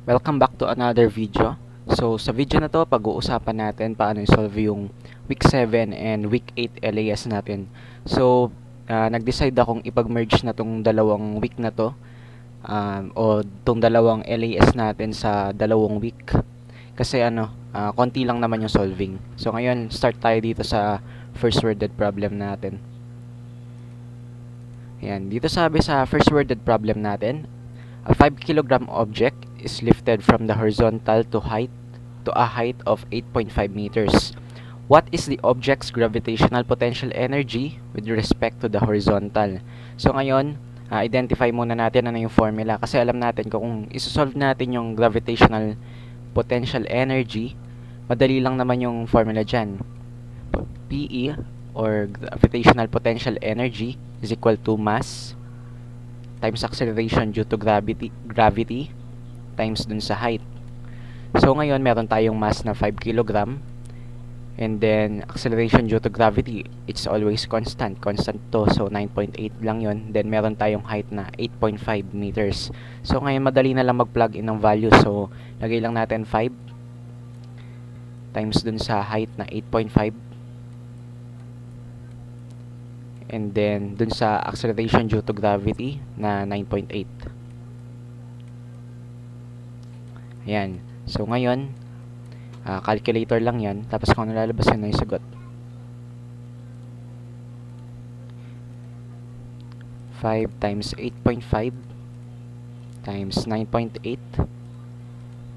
Welcome back to another video. So, sa video na to, pag-uusapan natin paano i-solve yung week 7 and week 8 LAS natin. So, nag-decide akong ipag-merge na tong dalawang week na to o tong dalawang LAS natin sa dalawang week. Kasi konti lang naman yung solving. So, ngayon, start tayo dito sa first worded problem natin. Ayan, dito sabi sa first worded problem natin, a 5 kilogram object is lifted from the horizontal to a height of 8.5 meters. What is the object's gravitational potential energy with respect to the horizontal? So ngayon, identify muna natin ano yung formula kasi alam natin kung isosolve natin yung gravitational potential energy, madali lang naman yung formula dyan. PE or gravitational potential energy is equal to mass times acceleration due to gravity times dun sa height. So ngayon meron tayong mass na 5 kg and then acceleration due to gravity, it's always constant to, so 9.8 lang yon. Then meron tayong height na 8.5 meters. So ngayon madali na lang mag-plug in ng value, so lagay lang natin 5 times dun sa height na 8.5 and then dun sa acceleration due to gravity na 9.8. Ayan. So, ngayon, calculator lang yan. Tapos, kung nalalabas yun na yung sagot. 5 times 8.5 times 9.8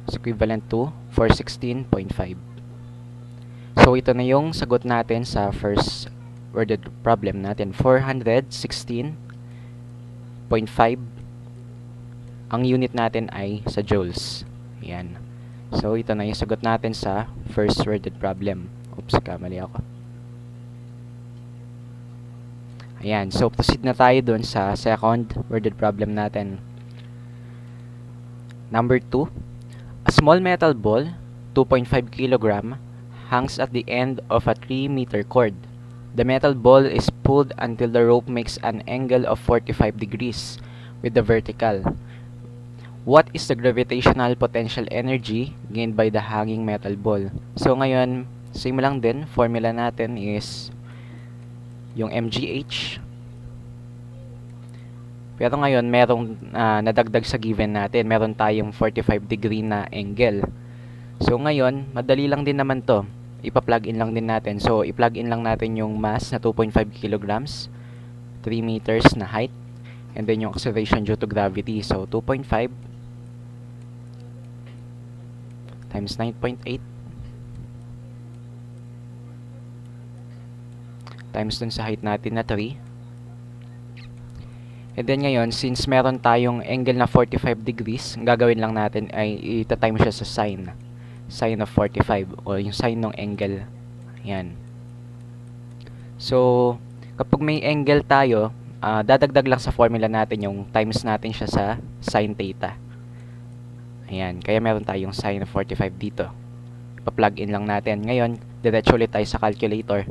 is equivalent to 416.5. So, ito na yung sagot natin sa first worded problem natin. 416.5. Ang unit natin ay sa joules. Ayan. So, ito na yung sagot natin sa first worded problem. Oops, kamali ako. Ayan. So, proceed na tayo dun sa second worded problem natin. Number 2. A small metal ball, 2.5 kg, hangs at the end of a 3-meter cord. The metal ball is pulled until the rope makes an angle of 45 degrees with the vertical. What is the gravitational potential energy gained by the hanging metal ball? So ngayon, same lang din, formula natin is yung mgh. Pero ngayon, merong nadagdag sa given natin. Meron tayong 45 degree na angle. So ngayon, madali lang din naman to. Ipa-plug in lang din natin. So i-plug in lang natin yung mass na 2.5 kilograms, 3 meters na height, and then yung acceleration due to gravity. So 2.5 times 9.8 times dun sa height natin na 3. And then ngayon, since meron tayong angle na 45 degrees, ang gagawin lang natin ay ita-time siya sa sine of 45 o yung sine ng angle. Ayan. So, kapag may angle tayo, dadagdag lang sa formula natin yung times natin siya sa sine theta. Ayan, kaya meron tayong sine of 45 dito. Pa-plug in lang natin. Ngayon, diretso ulit tayo sa calculator.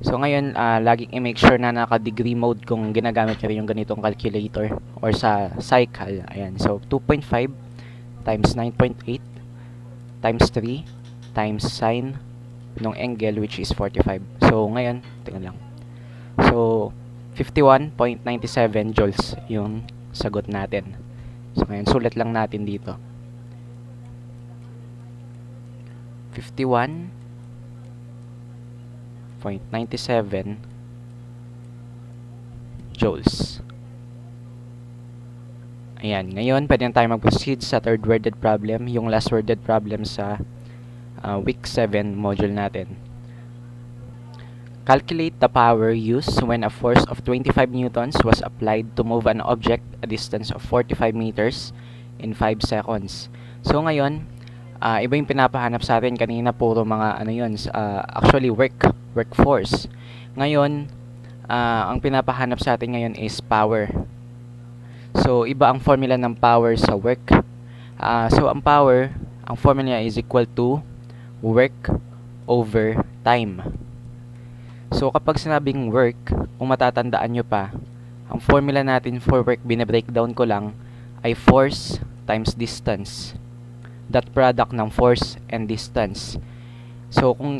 So ngayon, laging i-make sure na naka-degree mode kung ginagamit nyo rin yung ganitong calculator or sa cycle. Ayan, so 2.5 times 9.8 times 3 times sine ng angle which is 45. So ngayon, tingnan lang. So 51.97 joules yung sagot natin. So ngayon, sulat lang natin dito. 51.97 joules. Ayan. Ngayon, pwede na tayo mag-proceed sa third worded problem, yung last worded problem sa week 7 module natin. Calculate the power used when a force of 25 newtons was applied to move an object a distance of 45 meters in 5 seconds. So ngayon, iba yung pinapahanap sa atin. Kanina puro mga actually work force. Ngayon, ang pinapahanap sa atin ngayon is power. So iba ang formula ng power sa work. So ang power, ang formula is equal to work over time. So kapag sinabing work, kung matatandaan nyo pa, ang formula natin for work, bine-breakdown ko lang, ay force times distance. dot product ng force and distance. So, kung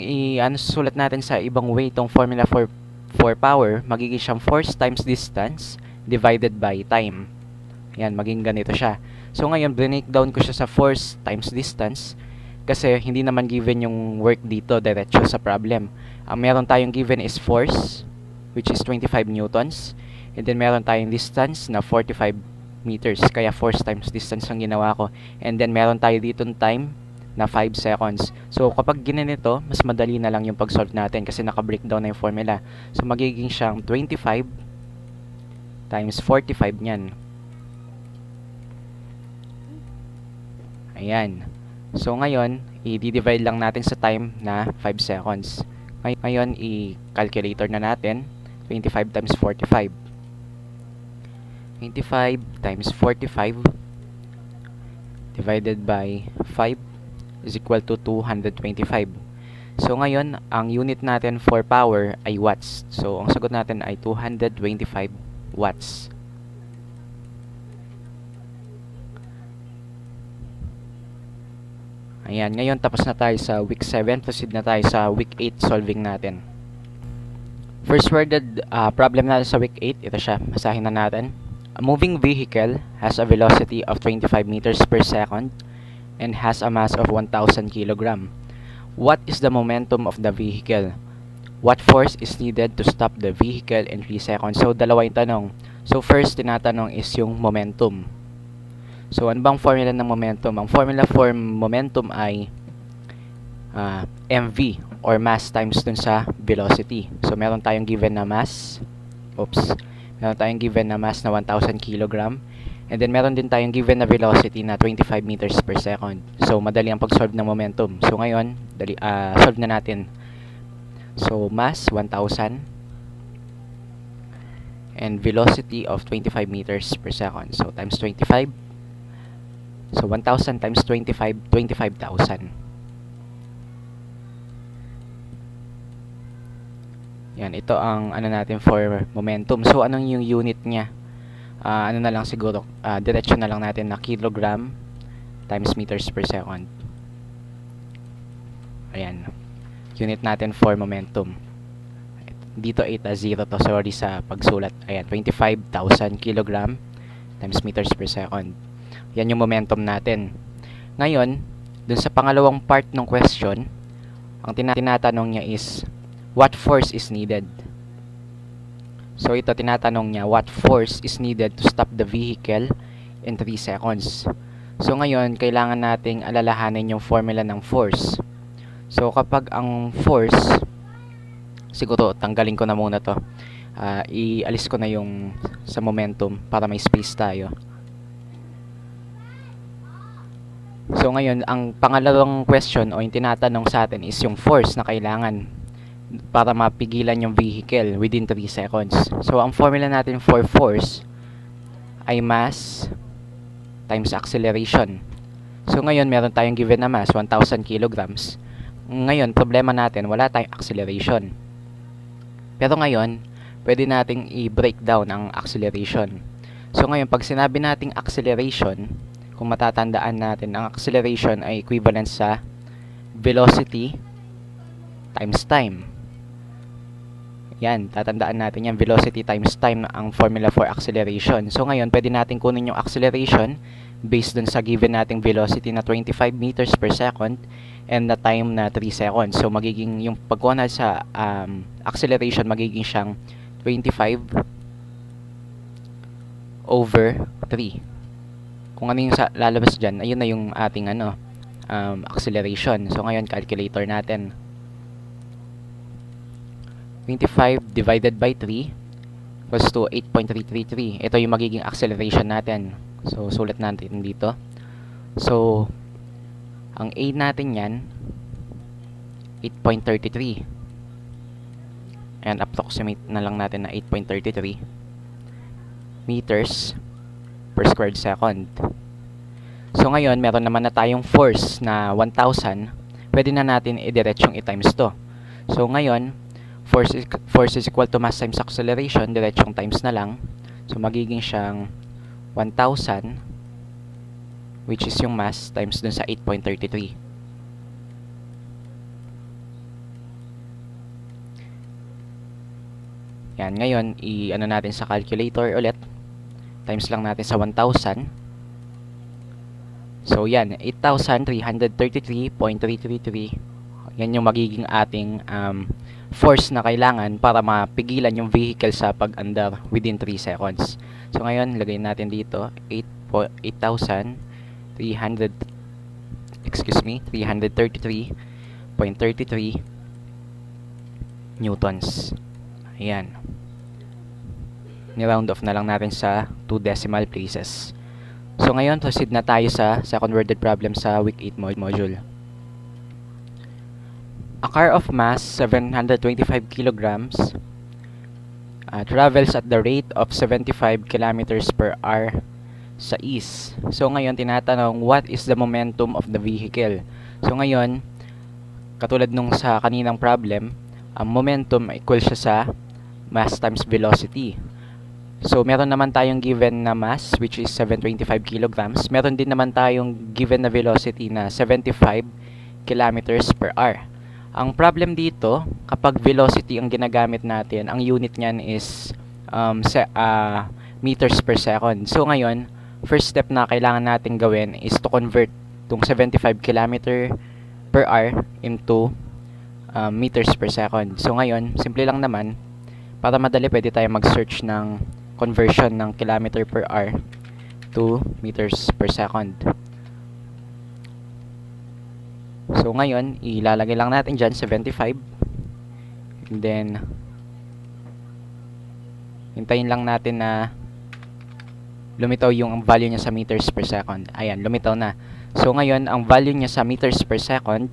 susulat natin sa ibang way itong formula for power, magiging siyang force times distance divided by time. Yan, maging ganito siya. So, ngayon, breakdown ko siya sa force times distance kasi hindi naman given yung work dito diretso sa problem. Ang meron tayong given is force, which is 25 newtons. And then, meron tayong distance na 45 meters. Kaya, force times distance ang ginawa ko. And then, meron tayo dito time na 5 seconds. So, kapag ginanito, mas madali na lang yung pag-solve natin kasi naka-breakdown na yung formula. So, magiging siyang 25 times 45 niyan. Ayan. So, ngayon, i-divide lang natin sa time na 5 seconds. Ngayon, i-calculator na natin. 25 times 45. 25 times 45 divided by 5 is equal to 225. So, ngayon, ang unit natin for power ay watts. So, ang sagot natin ay 225 watts. Ayan, ngayon tapos na tayo sa week 7. Proceed na tayo sa week 8 solving natin. First worded problem natin sa week 8. Ito siya, basahin na natin. A moving vehicle has a velocity of 25 meters per second and has a mass of 1,000 kg. What is the momentum of the vehicle? What force is needed to stop the vehicle in 3 seconds? So, dalawa yung tanong. So, first, tinatanong is yung momentum. So, ano bang formula ng momentum? Ang formula for momentum ay mv or mass times dun sa velocity. So, meron tayong given na mass. Meron tayong given na mass na 1,000 kg. And then, meron din tayong given na velocity na 25 meters per second. So, madali ang pag-solve ng momentum. So, ngayon, solve na natin. So, mass, 1,000. And velocity of 25 meters per second. So, times 25. So, 1,000 times 25, 25,000. Yan, ito ang natin for momentum. So, anong yung unit niya? Na lang siguro, diretso na lang natin na kilogram times meters per second. Ayan. Unit natin for momentum. Dito 8 as 0 to. Sorry sa pagsulat. Ayan, 25,000 kilogram times meters per second. Yan yung momentum natin. Ngayon, dun sa pangalawang part ng question, ang tinatanong niya is, what force is needed? So, ito tinatanong niya, what force is needed to stop the vehicle in 3 seconds? So, ngayon, kailangan nating alalahanin yung formula ng force. So, kapag ang force, siguro, tanggalin ko na muna to. Ialis ko na yung sa momentum para may space tayo. So, ngayon, ang pangalawang question o yung tinatanong sa atin is yung force na kailangan para mapigilan yung vehicle within 3 seconds. So, ang formula natin for force ay mass times acceleration. So, ngayon, meron tayong given na mass, 1,000 kilograms. Ngayon, problema natin, wala tayong acceleration. Pero ngayon, pwede nating i-break down ang acceleration. So, ngayon, pag sinabi nating acceleration, kung matatandaan natin, ang acceleration ay equivalent sa velocity times time. Yan, tatandaan natin yan, velocity times time ang formula for acceleration. So ngayon, pwede natin kunin yung acceleration based dun sa given nating velocity na 25 meters per second and na time na 3 seconds. So magiging yung pagkuha sa acceleration, magiging siyang 25 over 3. Kung ano yung lalabas dyan, ayun na yung ating acceleration. So ngayon, calculator natin. 25 divided by 3 equals to 8.333. Ito yung magiging acceleration natin. So, sulat natin dito. So, ang A natin yan, 8.33. And approximate na lang natin na 8.33 meters per squared second. So, ngayon, meron naman na tayong force na 1,000. Pwede na natin i-diretsyong i-times to. So, ngayon, force is equal to mass times acceleration, diretsong times na lang. So, magiging siyang 1,000 which is yung mass, times dun sa 8.33. Yan, ngayon, i-ano natin sa calculator ulit. Times lang natin sa 1,000. So, yan, 8,333.333. Yan yung magiging ating force na kailangan para mapigilan yung vehicle sa pag-andar within 3 seconds. So, ngayon, lagay natin dito, 333.33 newtons. Ayan. Ni-round off na lang natin sa 2 decimal places. So, ngayon, proceed na tayo sa second worded problem sa week 8 module. A car of mass 725 kilograms travels at the rate of 75 kilometers per hour sa east. So ngayon tinatanong, what is the momentum of the vehicle? So ngayon, katulad nung sa kaninang problem, ang momentum equal siya sa mass times velocity. So meron naman tayong given na mass which is 725 kilograms. Meron din naman tayong given na velocity na 75 kilometers per hour. Ang problem dito, kapag velocity ang ginagamit natin, ang unit niyan is meters per second. So ngayon, first step na kailangan natin gawin is to convert itong 75 km per hour into meters per second. So ngayon, simple lang naman, para madali pwede tayo mag-search ng conversion ng kilometer per hour to meters per second. So ngayon, ilalagay lang natin dyan 75. And then, hintayin lang natin na lumitaw yung value niya sa meters per second. Ayan, lumitaw na. So ngayon, ang value niya sa meters per second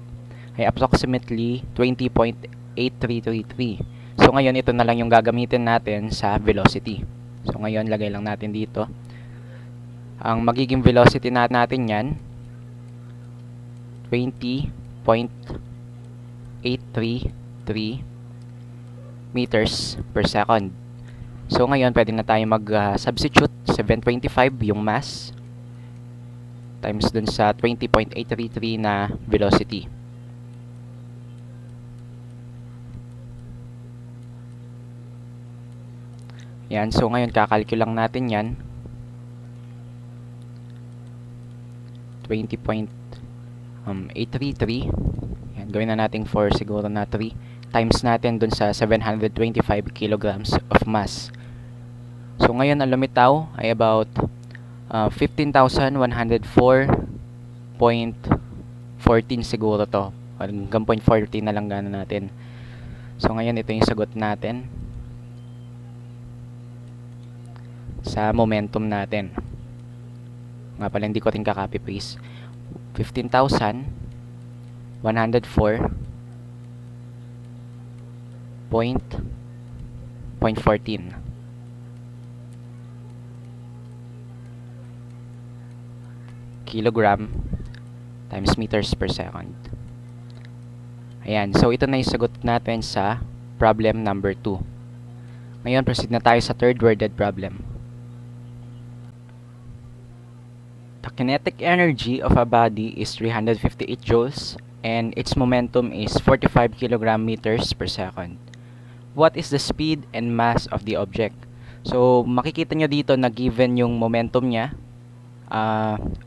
ay approximately 20.8333. So ngayon, ito na lang yung gagamitin natin sa velocity. So ngayon, lagay lang natin dito. Ang magiging velocity natin yan, 20.833 meters per second. So ngayon, pwede na tayo mag-substitute 725 yung mass times dun sa 20.833 na velocity. Yan, so ngayon kakalkul lang natin yan. 20.833. Yan, gawin na natin 4 siguro na 3. Times natin dun sa 725 kilograms of mass. So ngayon ang lumitaw ay about 15,104.14 siguro to. Hanggang 0.14 na lang gana natin. So ngayon ito yung sagot natin sa momentum natin. Nga pala hindi ko rin ka-copy paste. 15,104.14 kilogram times meters per second. Ayan, so ito na yung sagot natin sa problem number 2. Ngayon, proceed na tayo sa third worded problem. The kinetic energy of a body is 358 joules and its momentum is 45 kilogram meters per second. What is the speed and mass of the object? So, makikita nyo dito na given yung momentum niya,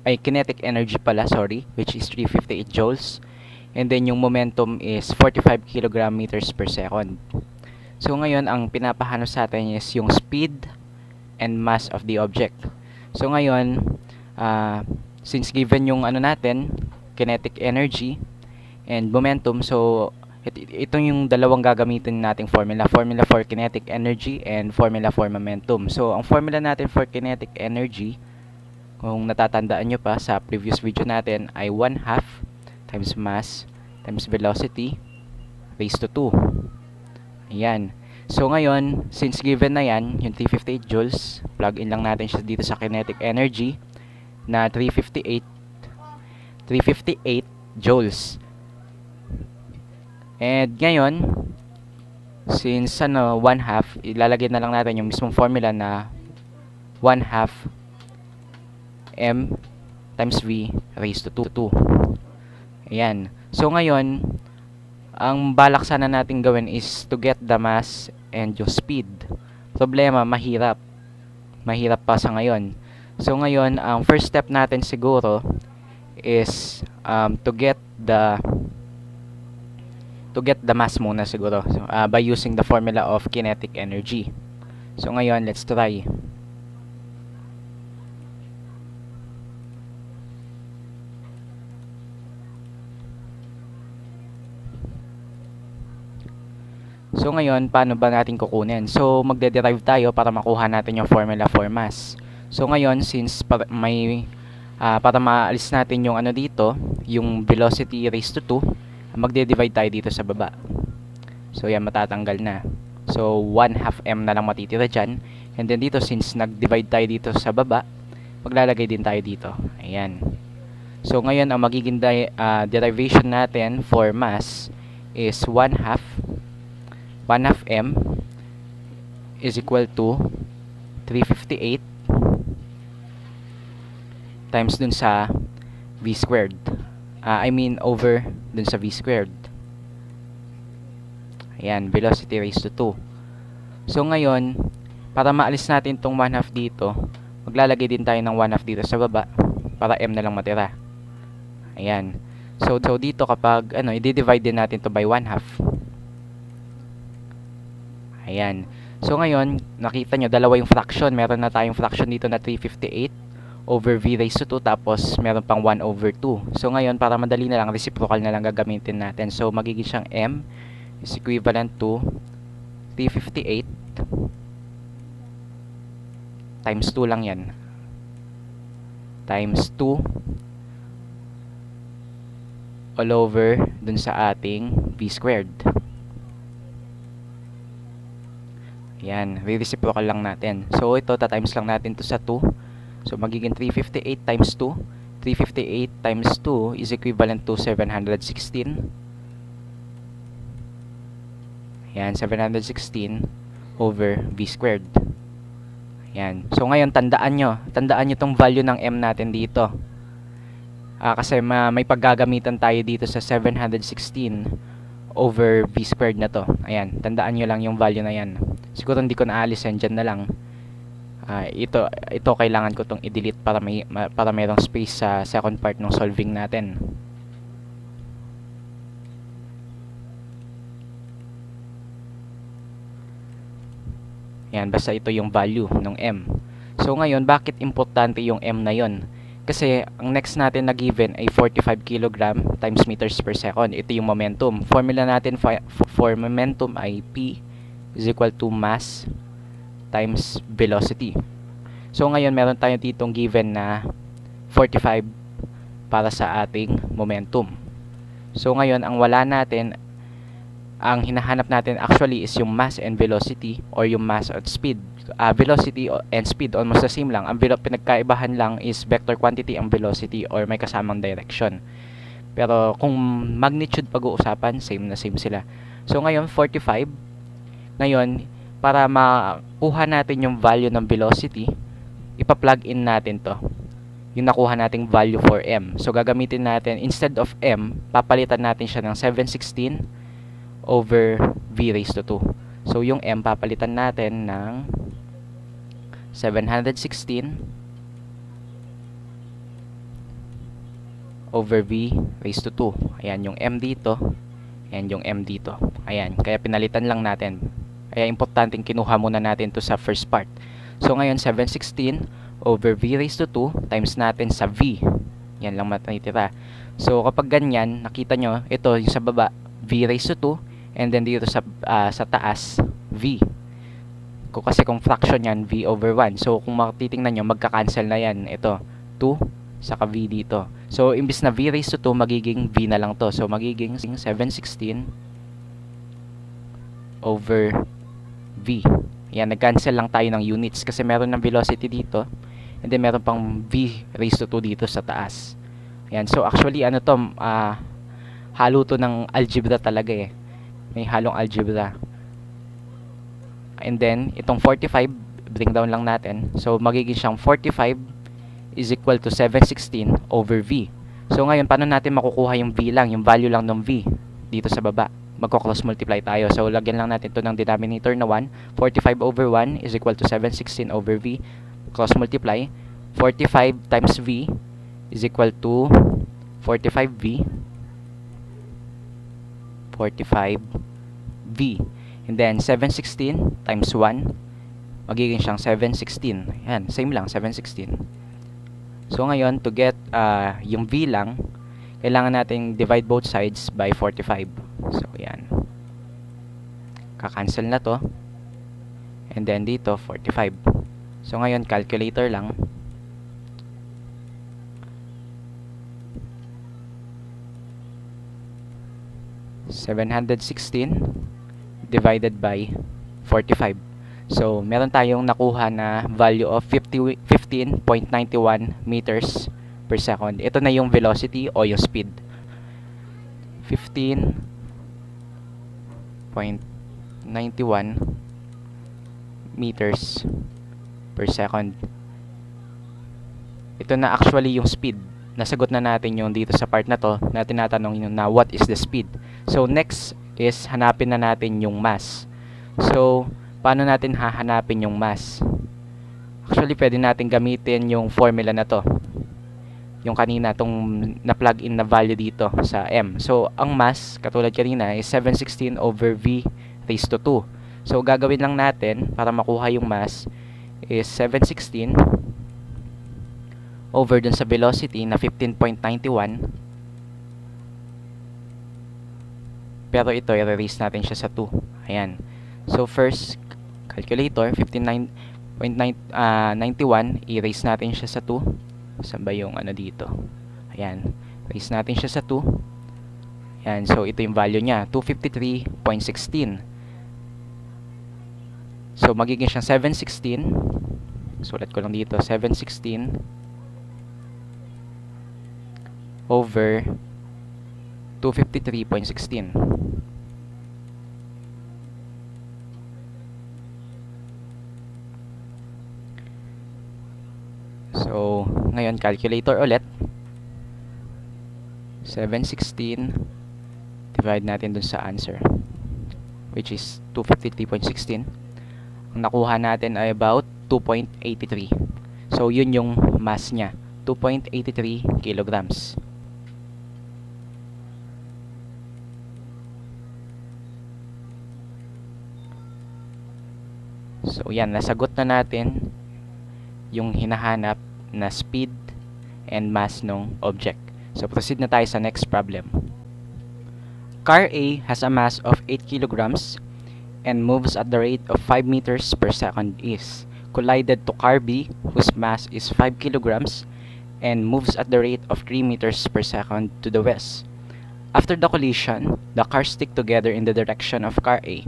ay kinetic energy pala, sorry, which is 358 joules. And then yung momentum is 45 kilogram meters per second. So, ngayon, ang pinapahano sa atin is yung speed and mass of the object. So, ngayon, since given yung ano natin, kinetic energy and momentum, so ito yung dalawang gagamitin nating formula. Formula for kinetic energy and formula for momentum. So, ang formula natin for kinetic energy, kung natatandaan nyo pa sa previous video natin, ay 1/2 times mass times velocity raised to 2. Ayan. So, ngayon, since given na yan, yung 358 joules, plug in lang natin siya dito sa kinetic energy na 358 joules. And ngayon, since 1/2, ilalagay na lang natin yung mismong formula na 1/2 m times v raised to 2. Ayan. So ngayon, ang balak sana natin gawin is to get the mass and yung speed. Problema, mahirap. Mahirap pa sa ngayon. So ngayon, ang first step natin siguro is to get the mass muna siguro, by using the formula of kinetic energy. So ngayon, let's try. So ngayon, paano ba natin kukunin? So magde-derive tayo para makuha natin yung formula for mass. So ngayon, since para maalis natin yung ano dito, yung velocity raised to 2, magde-divide tayo dito sa baba. So yan, matatanggal na. So 1/2 m na lang matitira dyan. And then dito, since nag-divide tayo dito sa baba, maglalagay din tayo dito. Ayan. So ngayon, ang magiging derivation natin for mass is 1/2 m is equal to 358 times dun sa v squared. Over dun sa v squared. Ayan, velocity raised to 2. So ngayon, para maalis natin tong 1/2 dito, maglalagay din tayo ng 1/2 dito sa baba para m na lang matira. Ayan. So dito kapag i-divide din natin to by 1/2. Ayan. So ngayon, nakita nyo, dalawa yung fraction. Meron na tayong fraction dito na 358 over v raised to 2, tapos meron pang 1/2. So ngayon, para madali na lang, reciprocal na lang gagamitin natin. So magiging siyang m is equivalent to 358 times 2 lang yan. Times 2 all over dun sa ating v squared. Yan, re-reciprocal lang natin. So ito, ta-times lang natin to sa 2. So magiging 358 times 2. 358 times 2 is equivalent to 716. Yan, 716 over v squared. Yan. So ngayon, tandaan nyo tong value ng m natin dito. Kasi may paggagamitan tayo dito sa 716 over v squared na to. Ayan, tandaan nyo lang yung value na yan. Siguro hindi ko naalis yan, dyan na lang. Ito kailangan ko tong i-delete para mayroong space sa second part ng solving natin. Yan, basta ito yung value ng m. So ngayon, bakit importante yung m na yon? Kasi ang next natin na given ay 45 kg times meters per second. Ito yung momentum. Formula natin for momentum ay P is equal to mass times velocity. So ngayon, meron tayo ditong given na 45 para sa ating momentum. So ngayon, ang hinahanap natin actually is yung mass and velocity, or yung mass at speed. Velocity and speed almost the same lang. Ang pinagkaibahan lang is vector quantity ang velocity, or may kasamang direction. Pero kung magnitude pag-uusapan, same na same sila. So ngayon, 45. Ngayon, para makuha natin yung value ng velocity, ipa-plug in natin to, yung nakuha nating value for m. So gagamitin natin, instead of m, papalitan natin siya ng 716 over v raised to 2. So yung m, papalitan natin ng 716 over v raised to 2. Ayan yung m dito, and yung m dito. Ayan, kaya pinalitan lang natin. Kaya importanteng kinuha muna natin to sa first part. So ngayon, 716 over v raised to 2 times natin sa v. Yan lang matitira. So kapag ganyan, nakita nyo, ito yung sa baba, v raised to 2, and then dito sa taas, v. Kasi kung fraction yan, v over 1. So kung titingnan nyo, magka-cancel na yan. Ito, 2, saka v dito. So imbis na v raised to 2, magiging v na lang to. So magiging 716 over v. Yan, nag-cancel lang tayo ng units kasi meron ng velocity dito, and then meron pang v raised to 2 dito sa taas. Yan, so actually halo to ng algebra talaga eh. May halong algebra. And then itong 45, bring down lang natin. So magiging siyang 45 is equal to 716 over V. So ngayon, paano natin makukuha yung V lang, yung value lang ng V dito sa baba? Magko-cross multiply tayo. So lagyan lang natin ito ng denominator na 1. 45 over 1 is equal to 716 over V. Cross multiply. 45 times V is equal to 45V. 45V. And then 716 times 1 magiging siyang 716. Yan, same lang, 716. So ngayon, to get yung V lang, kailangan nating divide both sides by 45. So yan. Kakancel na to. And then dito, 45. So ngayon, calculator lang. $716 divided by 45. So, meron tayong nakuha na value of 15.91 meters per second. Ito na yung velocity o yung speed. 15.91 meters per second. Ito na actually yung speed. Nasagot na natin yung dito sa part na to na tinatanong yung na what is the speed. So, next is hanapin na natin yung mass. So, paano natin hahanapin yung mass? Actually, pwede natin gamitin yung formula na to. Yung kanina, itong na-plug in na value dito sa M. So, ang mass, katulad kanina, is 716 over V raised to 2. So, gagawin lang natin para makuha yung mass is 716 over dun sa velocity na 15.91. Pero ito, i-raise natin siya sa 2. Ayan. So, first, calculator, 15.91, i-raise natin siya sa 2. Saan ba yung ano dito? Ayan. Raise natin siya sa 2. Ayan. So, ito yung value niya. 253.16. So, magiging siyang 716. Sulat ko lang dito. 716 over 253.16. So, ngayon, calculator ulit. 716 divide natin dun sa answer, which is 253.16. Ang nakuha natin ay about 2.83. So, yun yung mass niya. 2.83 kilograms. So, yan. Nasagot na natin yung hinahanap na speed and mass ng object. So, proceed na tayo sa next problem. Car A has a mass of 8 kilograms and moves at the rate of 5 meters per second east. Collided to car B, whose mass is 5 kilograms and moves at the rate of 3 meters per second to the west. After the collision, the cars stick together in the direction of car A.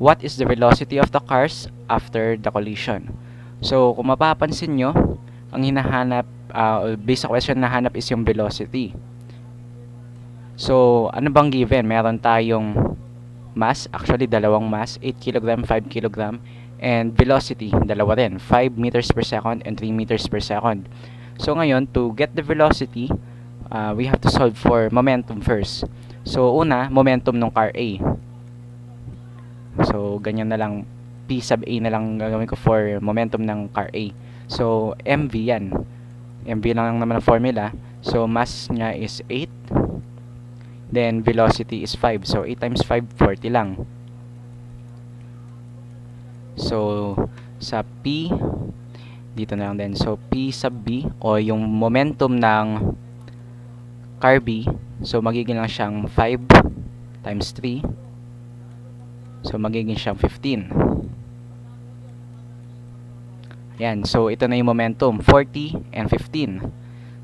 What is the velocity of the cars after the collision? So, kung mapapansin nyo, ang hinahanap, based sa question na hanap is yung velocity. So, ano bang given? Meron tayong mass, actually dalawang mass, 8 kg, 5 kg, and velocity, dalawa rin, 5 meters per second and 3 meters per second. So, ngayon, to get the velocity, we have to solve for momentum first. So, una, momentum ng car A. So, ganyan na lang, P sub A na lang gagawin ko for momentum ng car A. So, MV yan. MV lang naman ang formula. So, mass niya is 8. Then, velocity is 5. So, 8 times 5, 40 lang. So, sa P, dito na lang din. So, P sub B, o yung momentum ng car B, so, magiging lang siyang 5 times 3. So, magiging siyang 15. Ayan. So, ito na yung momentum. 40 and 15.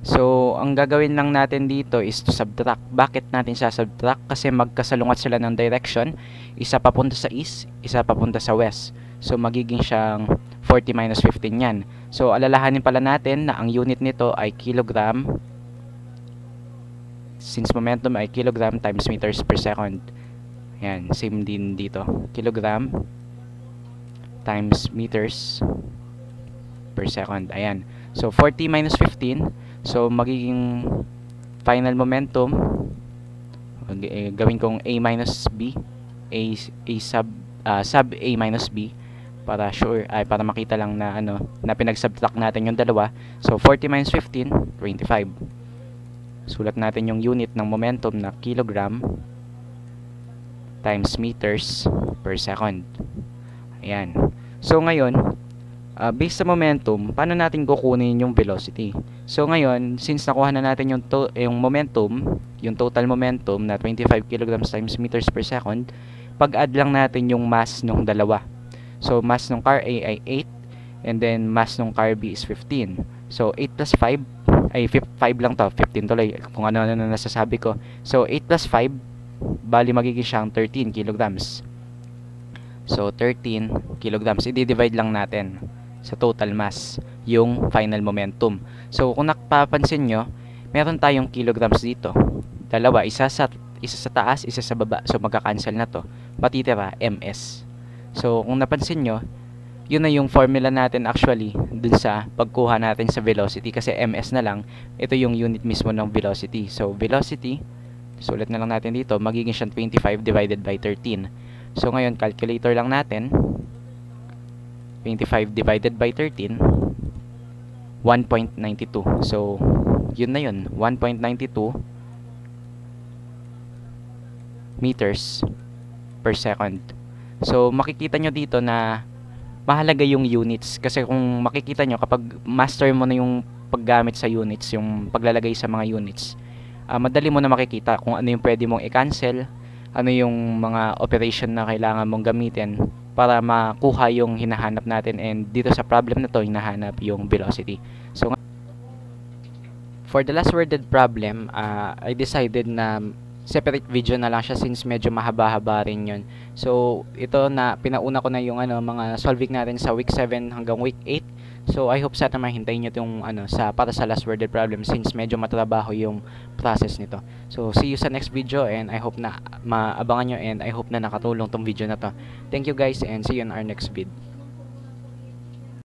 So, ang gagawin lang natin dito is to subtract. Bakit natin siya subtract? Kasi magkasalungat sila ng direction. Isa papunta sa east, isa papunta sa west. So, magiging siyang 40 minus 15 yan. So, alalahanin pala natin na ang unit nito ay kilogram. Since momentum ay kilogram times meters per second. Ayan, same din dito. Kilogram times meters per second. Ayan. So 40 minus 15, so magiging final momentum, gawin kong A minus B, A sub A minus B, para sure, ay para makita lang na ano, na pinag-subtract natin yung dalawa. So 40 minus 15, 25. Sulat natin yung unit ng momentum na kilogram times meters per second. Ayan. So ngayon, based sa momentum, paano natin kukunin yung velocity? So ngayon, since nakuha na natin yung momentum, yung total momentum na 25 kilograms times meters per second, pag-add lang natin yung mass nung dalawa. So mass nung car A ay 8, and then mass nung car B is 15. So 8 plus 5, ay 5 lang to, 15 tuloy, kung ano-ano na nasasabi ko. So 8 plus 5, bali magiging siyang 13 kilograms. So 13 kilograms, i-divide lang natin sa total mass yung final momentum. So kung napapansin nyo, meron tayong kilograms dito. Dalawa, isa sa taas, isa sa baba. So magka-cancel na to. Matitira ms. So kung napansin nyo, yun na yung formula natin actually dun sa pagkuha natin sa velocity, kasi ms na lang, ito yung unit mismo ng velocity. So velocity, sulat na lang natin dito, magiging siyang 25 divided by 13. So ngayon, calculator lang natin, 25 divided by 13, 1.92. So yun na yun, 1.92 meters per second. So makikita nyo dito na mahalaga yung units, kasi kung makikita nyo, kapag master mo na yung paggamit sa units, yung paglalagay sa mga units, madali mo na makikita kung ano yung pwede mong i-cancel, ano yung mga operation na kailangan mong gamitin para makuha yung hinahanap natin, and dito sa problem na to, hinahanap yung velocity. So for the last worded problem, I decided na separate video na lang siya since medyo mahaba-haba rin yun. So ito na pinauna ko na yung mga solving natin sa week 7 hanggang week 8. So I hope sana mahintayin nyo yung para sa last worded problem since medyo matrabaho yung process nito. So see you sa next video, and I hope na maabangan nyo, and I hope na nakatulong tong video na to. Thank you guys, and see you in our next vid.